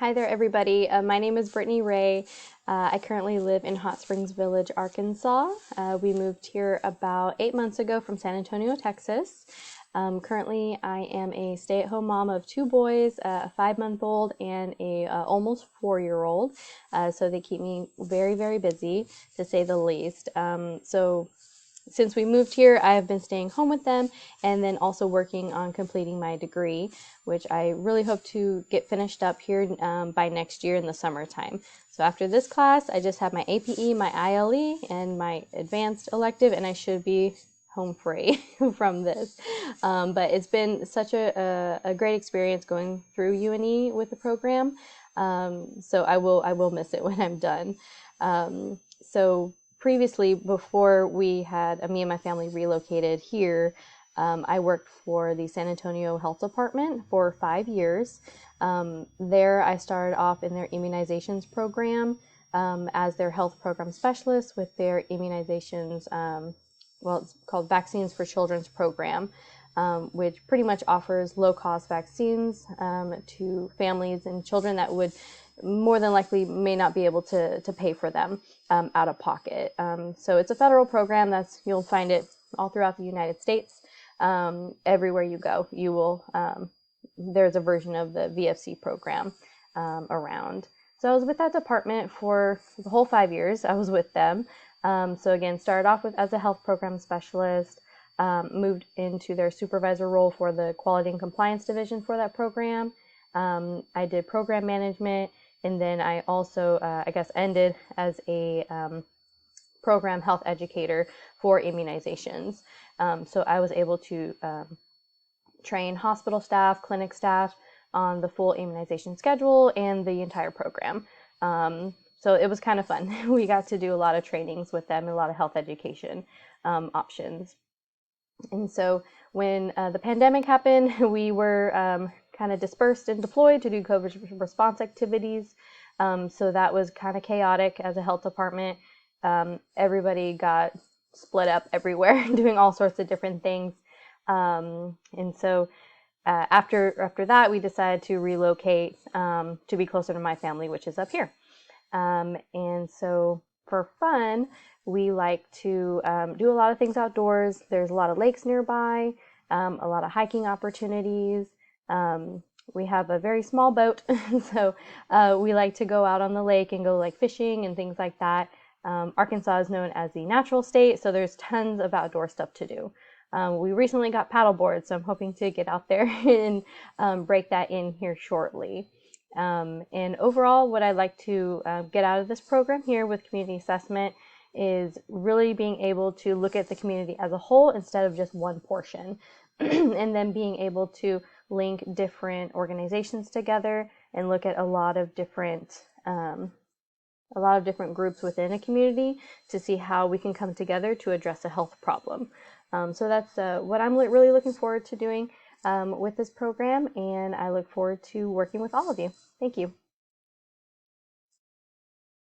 Hi there, everybody. My name is Brittany Ray. I currently live in Hot Springs Village, Arkansas. We moved here about 8 months ago from San Antonio, Texas. Currently, I am a stay-at-home mom of two boys, a 5-month-old and a almost 4-year-old. So they keep me very, very busy, to say the least. Since we moved here, I have been staying home with them and then also working on completing my degree, which I really hope to get finished up here by next year in the summertime. So after this class, I just have my APE, my ILE, and my advanced elective, and I should be home free from this. But it's been such a great experience going through UNE with the program. So I will miss it when I'm done. So previously, before we had me and my family relocated here, I worked for the San Antonio Health Department for 5 years. There I started off in their immunizations program as their health program specialist with their immunizations, it's called Vaccines for Children's program, which pretty much offers low-cost vaccines to families and children that would more than likely may not be able to pay for them out of pocket. So it's a federal program you'll find it all throughout the United States. Everywhere you go, you will, there's a version of the VFC program around. So I was with that department for the whole 5 years. I was with them. So again, started off as a health program specialist, moved into their supervisor role for the quality and compliance division for that program. I did program management, and then I also, ended as a program health educator for immunizations. So I was able to train hospital staff, clinic staff on the full immunization schedule and the entire program. So it was kind of fun. We got to do a lot of trainings with them, a lot of health education options. And so when the pandemic happened, we were kind of dispersed and deployed to do COVID response activities. So that was kind of chaotic as a health department. Everybody got split up everywhere doing all sorts of different things. And so after that, we decided to relocate to be closer to my family, which is up here. And so for fun, we like to do a lot of things outdoors. There's a lot of lakes nearby, a lot of hiking opportunities. We have a very small boat, so we like to go out on the lake and go like fishing and things like that. Arkansas is known as the natural state, so there's tons of outdoor stuff to do. We recently got paddle boards, so I'm hoping to get out there and break that in here shortly. And overall, what I'd like to get out of this program here with community assessment is really being able to look at the community as a whole instead of just one portion, and then being able to link different organizations together and look at a lot of different groups within a community to see how we can come together to address a health problem. So that's what I'm really looking forward to doing with this program, and I look forward to working with all of you. Thank you.